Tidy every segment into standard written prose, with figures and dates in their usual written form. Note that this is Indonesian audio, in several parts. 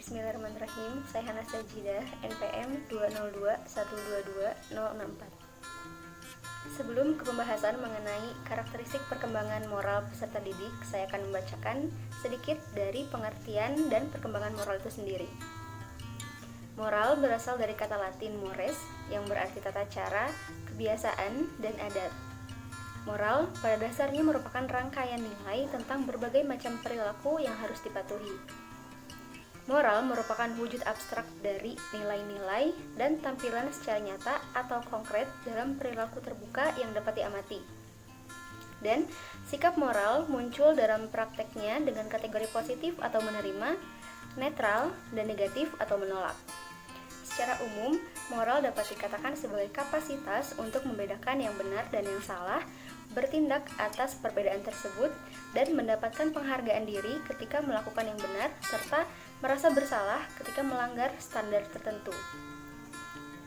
Bismillahirrahmanirrahim. Saya Hana Sajidah, NPM 202122064. Sebelum ke pembahasan mengenai karakteristik perkembangan moral peserta didik, saya akan membacakan sedikit dari pengertian dan perkembangan moral itu sendiri. Moral berasal dari kata Latin mores, yang berarti tata cara, kebiasaan, dan adat. Moral pada dasarnya merupakan rangkaian nilai tentang berbagai macam perilaku yang harus dipatuhi. Moral merupakan wujud abstrak dari nilai-nilai dan tampilan secara nyata atau konkret dalam perilaku terbuka yang dapat diamati. Dan sikap moral muncul dalam prakteknya dengan kategori positif atau menerima, netral, dan negatif atau menolak. Secara umum, moral dapat dikatakan sebagai kapasitas untuk membedakan yang benar dan yang salah, bertindak atas perbedaan tersebut, dan mendapatkan penghargaan diri ketika melakukan yang benar, serta merasa bersalah ketika melanggar standar tertentu.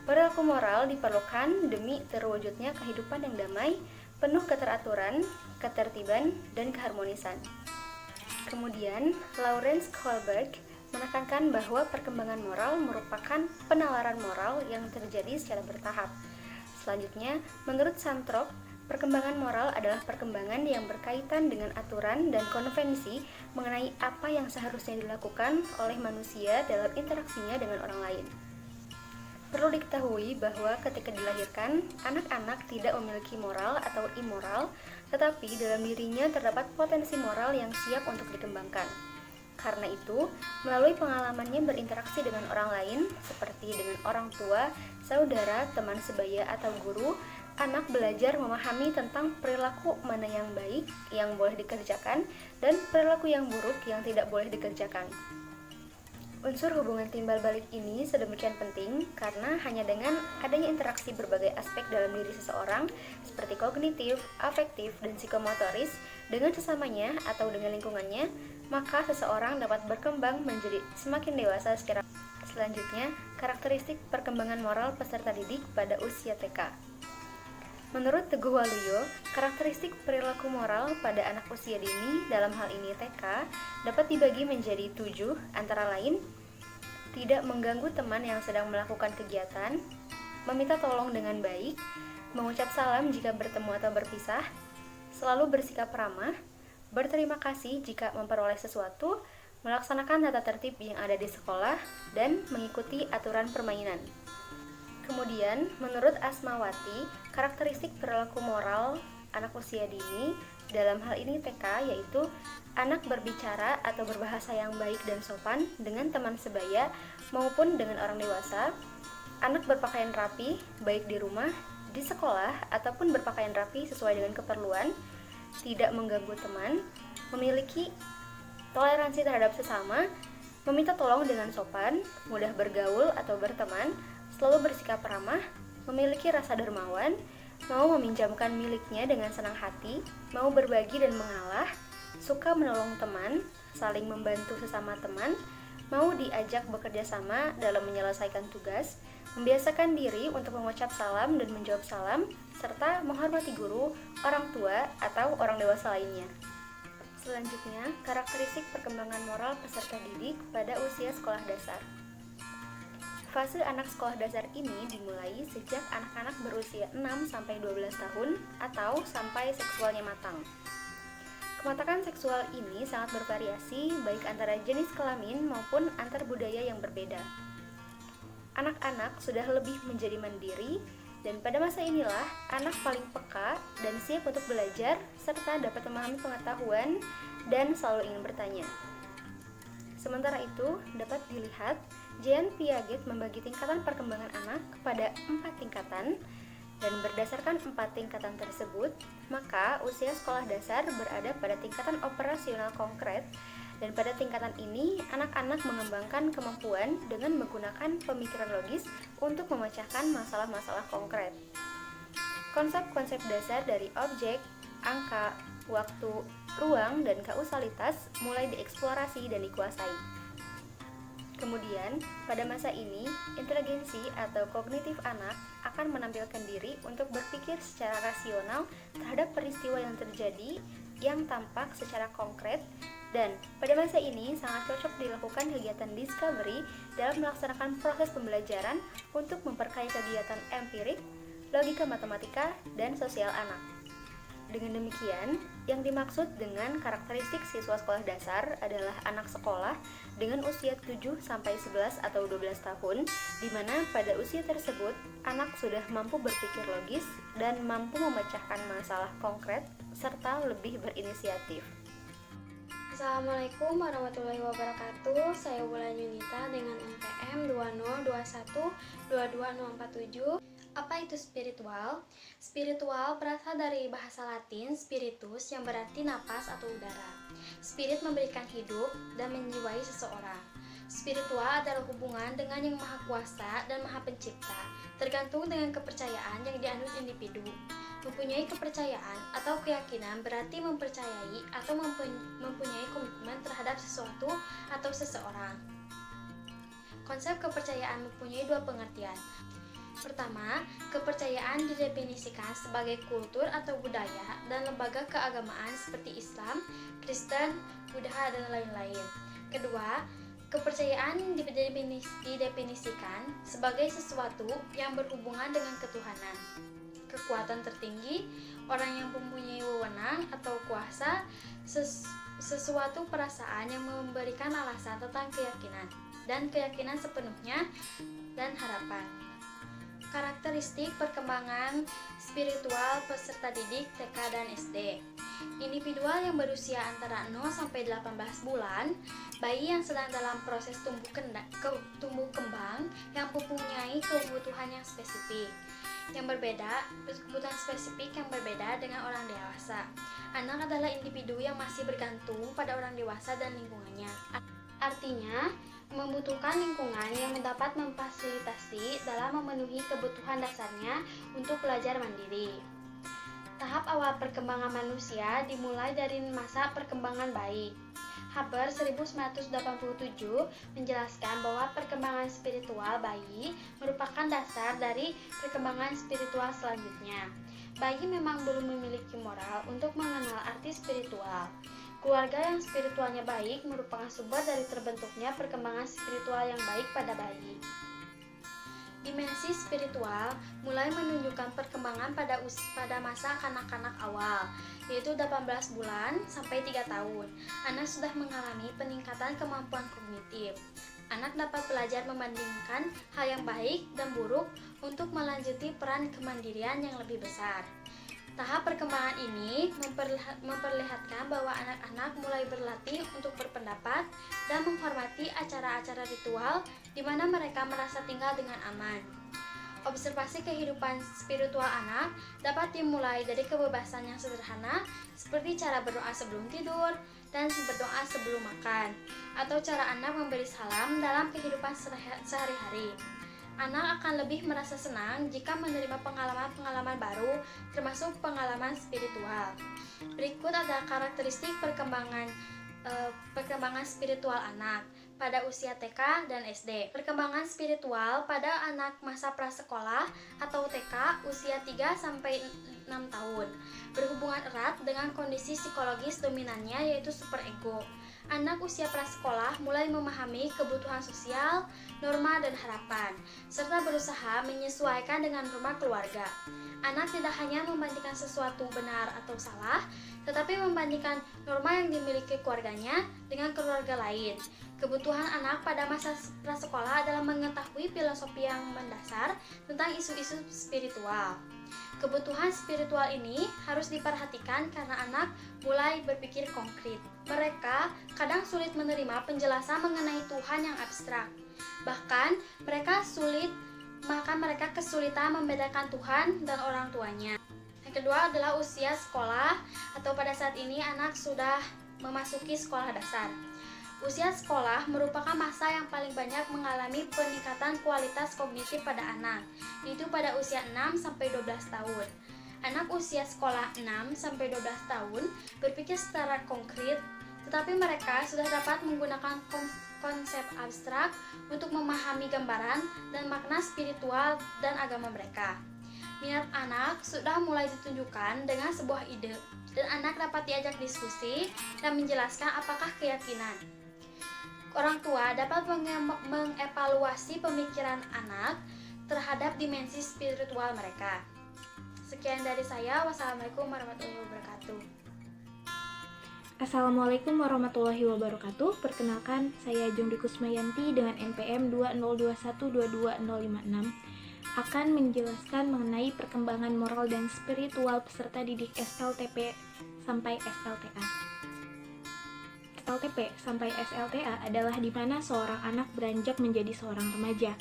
Perilaku moral diperlukan demi terwujudnya kehidupan yang damai, penuh keteraturan, ketertiban, dan keharmonisan. Kemudian, Lawrence Kohlberg menekankan bahwa perkembangan moral merupakan penalaran moral yang terjadi secara bertahap. Selanjutnya, menurut Santrop, perkembangan moral adalah perkembangan yang berkaitan dengan aturan dan konvensi mengenai apa yang seharusnya dilakukan oleh manusia dalam interaksinya dengan orang lain. Perlu diketahui bahwa ketika dilahirkan, anak-anak tidak memiliki moral atau immoral, tetapi dalam dirinya terdapat potensi moral yang siap untuk dikembangkan. Karena itu, melalui pengalamannya berinteraksi dengan orang lain, seperti dengan orang tua, saudara, teman sebaya, atau guru, anak belajar memahami tentang perilaku mana yang baik, yang boleh dikerjakan, dan perilaku yang buruk yang tidak boleh dikerjakan. Unsur hubungan timbal balik ini sedemikian penting karena hanya dengan adanya interaksi berbagai aspek dalam diri seseorang, seperti kognitif, afektif, dan psikomotoris, dengan sesamanya atau dengan lingkungannya, maka seseorang dapat berkembang menjadi semakin dewasa secara. Selanjutnya, karakteristik perkembangan moral peserta didik pada usia TK. Menurut Teguh Waluyo, karakteristik perilaku moral pada anak usia dini, dalam hal ini TK, dapat dibagi menjadi 7, antara lain, tidak mengganggu teman yang sedang melakukan kegiatan, meminta tolong dengan baik, mengucap salam jika bertemu atau berpisah, selalu bersikap ramah, berterima kasih jika memperoleh sesuatu, melaksanakan tata tertib yang ada di sekolah, dan mengikuti aturan permainan. Kemudian, menurut Asmawati, karakteristik perilaku moral anak usia dini, dalam hal ini TK, yaitu anak berbicara atau berbahasa yang baik dan sopan dengan teman sebaya maupun dengan orang dewasa, anak berpakaian rapi, baik di rumah, di sekolah, ataupun berpakaian rapi sesuai dengan keperluan, tidak mengganggu teman, memiliki toleransi terhadap sesama, meminta tolong dengan sopan, mudah bergaul atau berteman, selalu bersikap ramah, memiliki rasa dermawan, mau meminjamkan miliknya dengan senang hati, mau berbagi dan mengalah, suka menolong teman, saling membantu sesama teman, mau diajak bekerja sama dalam menyelesaikan tugas, membiasakan diri untuk mengucap salam dan menjawab salam, serta menghormati guru, orang tua, atau orang dewasa lainnya. Selanjutnya, karakteristik perkembangan moral peserta didik pada usia sekolah dasar. Fase anak sekolah dasar ini dimulai sejak anak-anak berusia 6-12 tahun atau sampai seksualnya matang. Kematangan seksual ini sangat bervariasi baik antara jenis kelamin maupun antar budaya yang berbeda. Anak-anak sudah lebih menjadi mandiri dan pada masa inilah anak paling peka dan siap untuk belajar serta dapat memahami pengetahuan dan selalu ingin bertanya. Sementara itu, dapat dilihat Jean Piaget membagi tingkatan perkembangan anak kepada 4 tingkatan, dan berdasarkan 4 tingkatan tersebut, maka usia sekolah dasar berada pada tingkatan operasional konkret, dan pada tingkatan ini, anak-anak mengembangkan kemampuan dengan menggunakan pemikiran logis untuk memecahkan masalah-masalah konkret. Konsep-konsep dasar dari objek, angka, waktu, ruang, dan kausalitas mulai dieksplorasi dan dikuasai. Kemudian, pada masa ini, inteligensi atau kognitif anak akan menampilkan diri untuk berpikir secara rasional terhadap peristiwa yang terjadi yang tampak secara konkret Dan pada masa ini sangat cocok dilakukan kegiatan discovery dalam melaksanakan proses pembelajaran untuk memperkaya kegiatan empirik, logika matematika, dan sosial anak. Dengan demikian, yang dimaksud dengan karakteristik siswa sekolah dasar adalah anak sekolah dengan usia 7-11 atau 12 tahun, di mana pada usia tersebut anak sudah mampu berpikir logis dan mampu memecahkan masalah konkret serta lebih berinisiatif. Assalamualaikum warahmatullahi wabarakatuh. Saya Wulan Yunita dengan NPM 202122047. Apa itu spiritual? Spiritual berasal dari bahasa Latin spiritus yang berarti napas atau udara. Spirit memberikan hidup dan menjiwai seseorang. Spiritual adalah hubungan dengan yang maha kuasa dan maha pencipta, tergantung dengan kepercayaan yang dianut individu. Mempunyai kepercayaan atau keyakinan berarti mempercayai atau mempunyai komitmen terhadap sesuatu atau seseorang. Konsep kepercayaan mempunyai dua pengertian. Pertama, kepercayaan didefinisikan sebagai kultur atau budaya dan lembaga keagamaan seperti Islam, Kristen, Buddha, dan lain-lain. Kedua, kepercayaan didefinisikan sebagai sesuatu yang berhubungan dengan ketuhanan, kekuatan tertinggi, orang yang mempunyai wewenang atau kuasa, sesuatu perasaan yang memberikan alasan tentang keyakinan, dan keyakinan sepenuhnya, dan harapan. Karakteristik perkembangan spiritual peserta didik TK dan SD. Individual yang berusia antara 0 sampai 18 bulan, bayi yang sedang dalam proses tumbuh kembang yang mempunyai kebutuhan yang spesifik. Kebutuhan spesifik yang berbeda dengan orang dewasa. Anak adalah individu yang masih bergantung pada orang dewasa dan lingkungannya. Artinya, membutuhkan lingkungan yang dapat memfasilitasi dalam memenuhi kebutuhan dasarnya untuk belajar mandiri. Tahap awal perkembangan manusia dimulai dari masa perkembangan bayi. Haber 1987 menjelaskan bahwa perkembangan spiritual bayi merupakan dasar dari perkembangan spiritual selanjutnya. Bayi memang belum memiliki moral untuk mengenal arti spiritual. Keluarga yang spiritualnya baik merupakan sumber dari terbentuknya perkembangan spiritual yang baik pada bayi. Dimensi spiritual mulai menunjukkan perkembangan pada masa kanak-kanak awal, yaitu 18 bulan sampai 3 tahun. Anak sudah mengalami peningkatan kemampuan kognitif. Anak dapat belajar membandingkan hal yang baik dan buruk untuk melanjuti peran kemandirian yang lebih besar. Tahap perkembangan ini memperlihatkan bahwa anak-anak mulai berlatih untuk berpendapat dan menghormati acara-acara ritual di mana mereka merasa tinggal dengan aman. Observasi kehidupan spiritual anak dapat dimulai dari kebebasan yang sederhana seperti cara berdoa sebelum tidur dan berdoa sebelum makan, atau cara anak memberi salam dalam kehidupan sehari-hari. Anak akan lebih merasa senang jika menerima pengalaman-pengalaman baru, termasuk pengalaman spiritual. Berikut ada karakteristik perkembangan spiritual anak pada usia TK dan SD. Perkembangan spiritual pada anak masa prasekolah atau TK usia 3-6 tahun berhubungan erat dengan kondisi psikologis dominannya, yaitu superego. Anak usia prasekolah mulai memahami kebutuhan sosial, norma, dan harapan, serta berusaha menyesuaikan dengan norma keluarga. Anak tidak hanya membandingkan sesuatu benar atau salah, tetapi membandingkan norma yang dimiliki keluarganya dengan keluarga lain. Kebutuhan anak pada masa prasekolah adalah mengetahui filosofi yang mendasar tentang isu-isu spiritual. Kebutuhan spiritual ini harus diperhatikan karena anak mulai berpikir konkret. Mereka kadang sulit menerima penjelasan mengenai Tuhan yang abstrak. Bahkan mereka kesulitan membedakan Tuhan dan orang tuanya. Yang kedua adalah usia sekolah, atau pada saat ini anak sudah memasuki sekolah dasar. Usia sekolah merupakan masa yang paling banyak mengalami peningkatan kualitas kognitif pada anak, yaitu pada usia 6-12 tahun. Anak usia sekolah 6-12 tahun berpikir secara konkret, tetapi mereka sudah dapat menggunakan konsep abstrak untuk memahami gambaran dan makna spiritual dan agama mereka. Minat anak sudah mulai ditunjukkan dengan sebuah ide, dan anak dapat diajak diskusi dan menjelaskan apakah keyakinan. Orang tua dapat mengevaluasi pemikiran anak terhadap dimensi spiritual mereka. Sekian dari saya. Wassalamualaikum warahmatullahi wabarakatuh. Assalamualaikum warahmatullahi wabarakatuh. Perkenalkan, saya Jungdi Kusmayanti dengan NPM 2021222056 akan menjelaskan mengenai perkembangan moral dan spiritual peserta didik SLTP sampai SLTA. SLTP sampai SLTA adalah di mana seorang anak beranjak menjadi seorang remaja.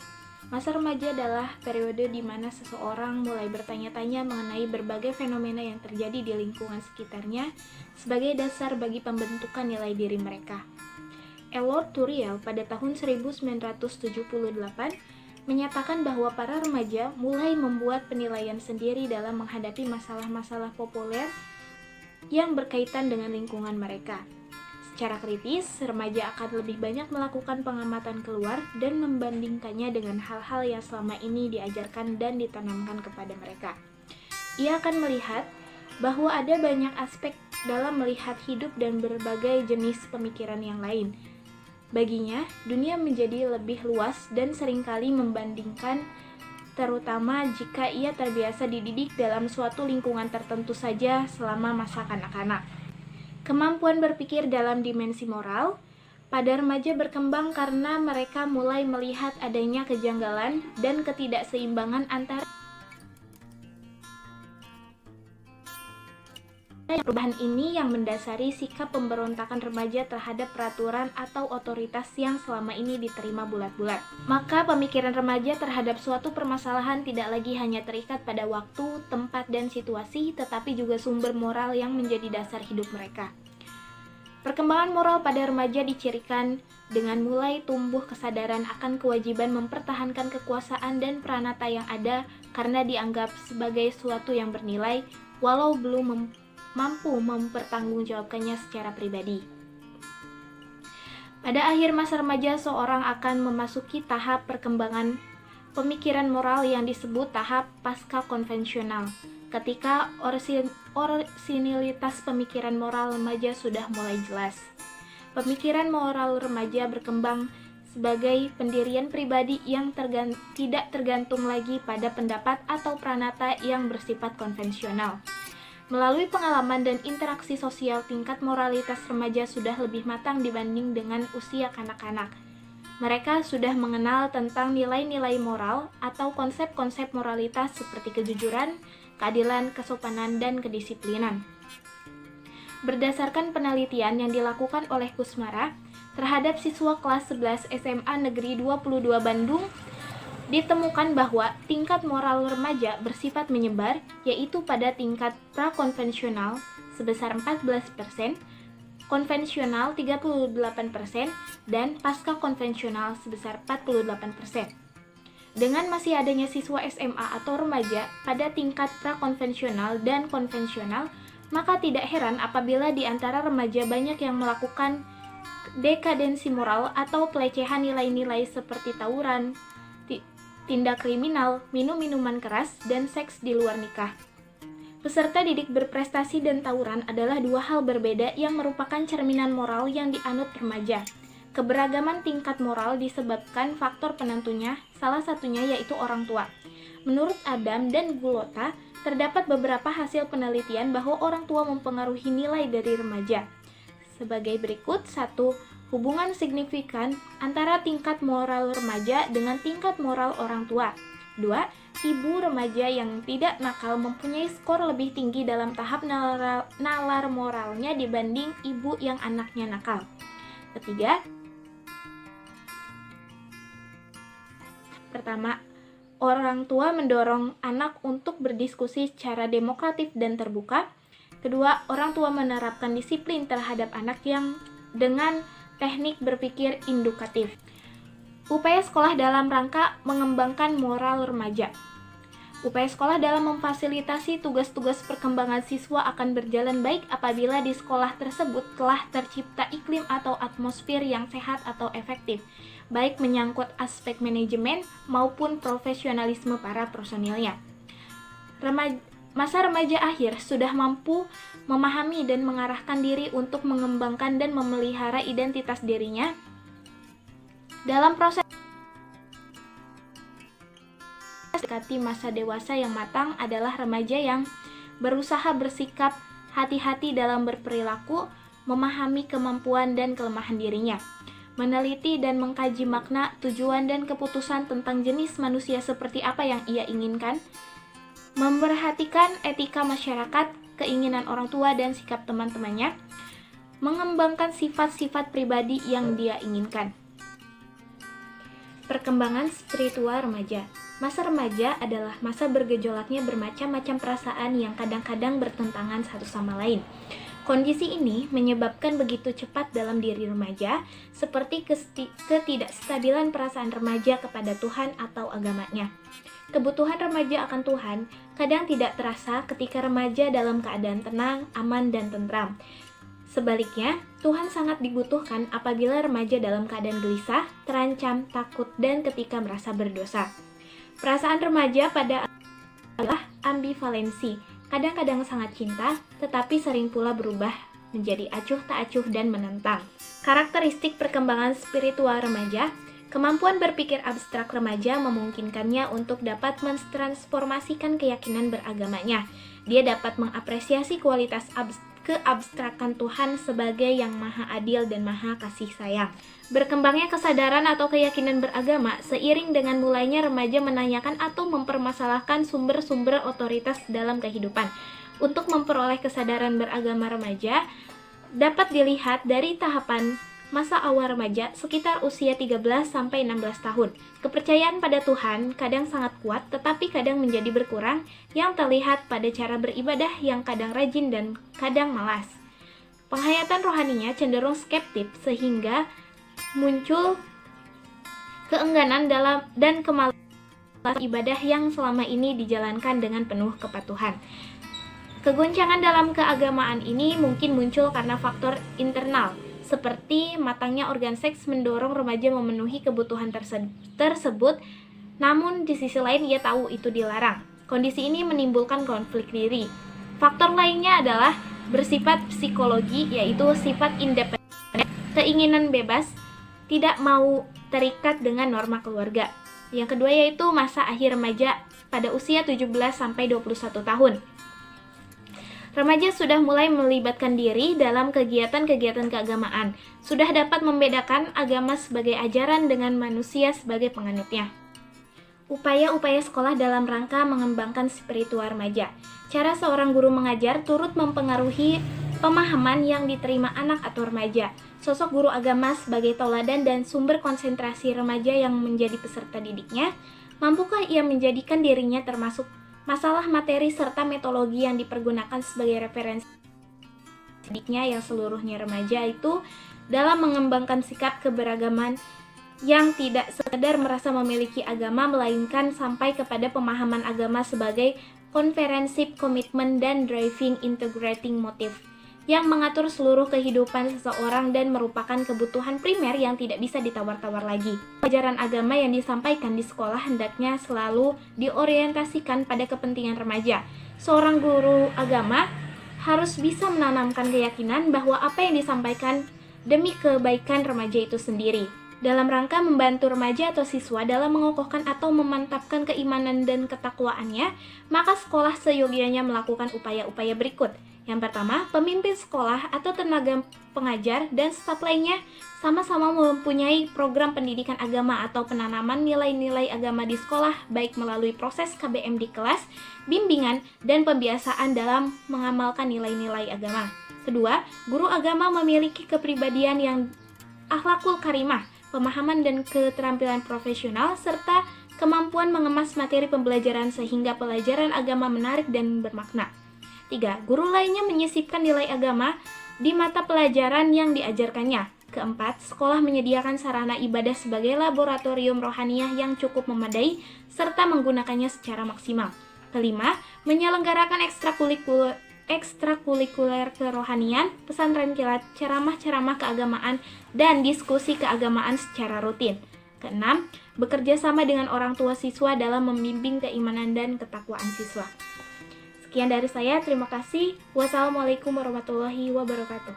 Masa remaja adalah periode di mana seseorang mulai bertanya-tanya mengenai berbagai fenomena yang terjadi di lingkungan sekitarnya sebagai dasar bagi pembentukan nilai diri mereka. Elord Turiel pada tahun 1978 menyatakan bahwa para remaja mulai membuat penilaian sendiri dalam menghadapi masalah-masalah populer yang berkaitan dengan lingkungan mereka. Secara kritis, remaja akan lebih banyak melakukan pengamatan keluar dan membandingkannya dengan hal-hal yang selama ini diajarkan dan ditanamkan kepada mereka. Ia akan melihat bahwa ada banyak aspek dalam melihat hidup dan berbagai jenis pemikiran yang lain. Baginya, dunia menjadi lebih luas dan seringkali membandingkan, terutama jika ia terbiasa dididik dalam suatu lingkungan tertentu saja selama masa kanak-kanak. Kemampuan berpikir dalam dimensi moral pada remaja berkembang karena mereka mulai melihat adanya kejanggalan dan ketidakseimbangan antara perubahan ini yang mendasari sikap pemberontakan remaja terhadap peraturan atau otoritas yang selama ini diterima bulat-bulat. Maka pemikiran remaja terhadap suatu permasalahan tidak lagi hanya terikat pada waktu, tempat, dan situasi, tetapi juga sumber moral yang menjadi dasar hidup mereka. Perkembangan moral pada remaja dicirikan dengan mulai tumbuh kesadaran akan kewajiban mempertahankan kekuasaan dan peranata yang ada karena dianggap sebagai suatu yang bernilai, walau belum mampu mempertanggungjawabkannya secara pribadi. Pada akhir masa remaja, seorang akan memasuki tahap perkembangan pemikiran moral yang disebut tahap pasca konvensional, ketika orisinilitas pemikiran moral remaja sudah mulai jelas. Pemikiran moral remaja berkembang sebagai pendirian pribadi yang tidak tergantung lagi pada pendapat atau pranata yang bersifat konvensional. Melalui pengalaman dan interaksi sosial, tingkat moralitas remaja sudah lebih matang dibanding dengan usia kanak-kanak. Mereka sudah mengenal tentang nilai-nilai moral atau konsep-konsep moralitas seperti kejujuran, keadilan, kesopanan, dan kedisiplinan. Berdasarkan penelitian yang dilakukan oleh Kusmara terhadap siswa kelas 11 SMA Negeri 22 Bandung, ditemukan bahwa tingkat moral remaja bersifat menyebar, yaitu pada tingkat prakonvensional sebesar 14%, konvensional 38%, dan pasca konvensional sebesar 48%. Dengan masih adanya siswa SMA atau remaja pada tingkat prakonvensional dan konvensional, maka tidak heran apabila di antara remaja banyak yang melakukan dekadensi moral atau pelecehan nilai-nilai seperti tawuran, tindak kriminal, minum minuman keras, dan seks di luar nikah. Peserta didik berprestasi dan tawuran adalah dua hal berbeda yang merupakan cerminan moral yang dianut remaja. Keberagaman tingkat moral disebabkan faktor penentunya, salah satunya yaitu orang tua. Menurut Adam dan Gulota, terdapat beberapa hasil penelitian bahwa orang tua mempengaruhi nilai dari remaja. Sebagai berikut: 1. Hubungan signifikan antara tingkat moral remaja dengan tingkat moral orang tua. 2. Ibu remaja yang tidak nakal mempunyai skor lebih tinggi dalam tahap nalar moralnya dibanding ibu yang anaknya nakal. Ketiga, pertama, orang tua mendorong anak untuk berdiskusi secara demokratif dan terbuka. Kedua, orang tua menerapkan disiplin terhadap anak yang dengan teknik berpikir indukatif. Upaya sekolah dalam rangka mengembangkan moral remaja. Upaya sekolah dalam memfasilitasi tugas-tugas perkembangan siswa akan berjalan baik apabila di sekolah tersebut telah tercipta iklim atau atmosfer yang sehat atau efektif, baik menyangkut aspek manajemen maupun profesionalisme para personilnya. Masa remaja akhir sudah mampu memahami dan mengarahkan diri untuk mengembangkan dan memelihara identitas dirinya. Dalam proses mendekati masa dewasa yang matang adalah remaja yang berusaha bersikap hati-hati dalam berperilaku, memahami kemampuan dan kelemahan dirinya, meneliti dan mengkaji makna, tujuan dan keputusan tentang jenis manusia seperti apa yang ia inginkan, memperhatikan etika masyarakat, keinginan orang tua dan sikap teman-temannya, mengembangkan sifat-sifat pribadi yang dia inginkan. Perkembangan spiritual remaja. Masa remaja adalah masa bergejolaknya bermacam-macam perasaan yang kadang-kadang bertentangan satu sama lain. Kondisi ini menyebabkan begitu cepat dalam diri remaja, seperti ketidakstabilan perasaan remaja kepada Tuhan atau agamanya. Kebutuhan remaja akan Tuhan kadang tidak terasa ketika remaja dalam keadaan tenang, aman, dan tentram. Sebaliknya, Tuhan sangat dibutuhkan apabila remaja dalam keadaan gelisah, terancam, takut, dan ketika merasa berdosa. Perasaan remaja adalah ambivalensi, kadang-kadang sangat cinta, tetapi sering pula berubah menjadi acuh tak acuh dan menentang. Karakteristik perkembangan spiritual remaja. Kemampuan berpikir abstrak remaja memungkinkannya untuk dapat mentransformasikan keyakinan beragamanya. Dia dapat mengapresiasi kualitas keabstrakan Tuhan sebagai yang maha adil dan maha kasih sayang. Berkembangnya kesadaran atau keyakinan beragama seiring dengan mulainya remaja menanyakan atau mempermasalahkan sumber-sumber otoritas dalam kehidupan. Untuk memperoleh kesadaran beragama remaja dapat dilihat dari tahapan masa awal remaja sekitar usia 13-16 tahun. Kepercayaan pada Tuhan kadang sangat kuat tetapi kadang menjadi berkurang, yang terlihat pada cara beribadah yang kadang rajin dan kadang malas. Penghayatan rohaninya cenderung skeptis sehingga muncul keengganan dan kemalasan ibadah yang selama ini dijalankan dengan penuh kepatuhan. Kegoncangan dalam keagamaan ini mungkin muncul karena faktor internal, seperti matangnya organ seks mendorong remaja memenuhi kebutuhan tersebut, namun di sisi lain ia tahu itu dilarang. Kondisi ini menimbulkan konflik diri. Faktor lainnya adalah bersifat psikologi, yaitu sifat independen, keinginan bebas, tidak mau terikat dengan norma keluarga. Yang kedua yaitu masa akhir remaja pada usia 17-21 tahun. Remaja sudah mulai melibatkan diri dalam kegiatan-kegiatan keagamaan, sudah dapat membedakan agama sebagai ajaran dengan manusia sebagai penganutnya. Upaya-upaya sekolah dalam rangka mengembangkan spiritual remaja. Cara seorang guru mengajar turut mempengaruhi pemahaman yang diterima anak atau remaja. Sosok guru agama sebagai tauladan dan sumber konsentrasi remaja yang menjadi peserta didiknya, mampukah ia menjadikan dirinya termasuk masalah materi serta metodologi yang dipergunakan sebagai referensi didiknya yang seluruhnya remaja itu dalam mengembangkan sikap keberagaman yang tidak sekedar merasa memiliki agama melainkan sampai kepada pemahaman agama sebagai comprehensive commitment dan driving integrating motive yang mengatur seluruh kehidupan seseorang dan merupakan kebutuhan primer yang tidak bisa ditawar-tawar lagi. Ajaran agama yang disampaikan di sekolah hendaknya selalu diorientasikan pada kepentingan remaja. Seorang guru agama harus bisa menanamkan keyakinan bahwa apa yang disampaikan demi kebaikan remaja itu sendiri. Dalam rangka membantu remaja atau siswa dalam mengokohkan atau memantapkan keimanan dan ketakwaannya, maka sekolah seyogianya melakukan upaya-upaya berikut. Yang pertama, pemimpin sekolah atau tenaga pengajar dan staf lainnya sama-sama mempunyai program pendidikan agama atau penanaman nilai-nilai agama di sekolah, baik melalui proses KBM di kelas, bimbingan, dan pembiasaan dalam mengamalkan nilai-nilai agama. Kedua, guru agama memiliki kepribadian yang akhlakul karimah, pemahaman dan keterampilan profesional, serta kemampuan mengemas materi pembelajaran sehingga pelajaran agama menarik dan bermakna. 3. Guru lainnya menyisipkan nilai agama di mata pelajaran yang diajarkannya. Keempat, sekolah menyediakan sarana ibadah sebagai laboratorium rohaniah yang cukup memadai serta menggunakannya secara maksimal. Kelima, menyelenggarakan ekstrakurikuler kerohanian, pesantren kilat, ceramah-ceramah keagamaan, dan diskusi keagamaan secara rutin. Keenam, bekerja sama dengan orang tua siswa dalam membimbing keimanan dan ketakwaan siswa. Sekian dari saya, terima kasih. Wassalamualaikum warahmatullahi wabarakatuh.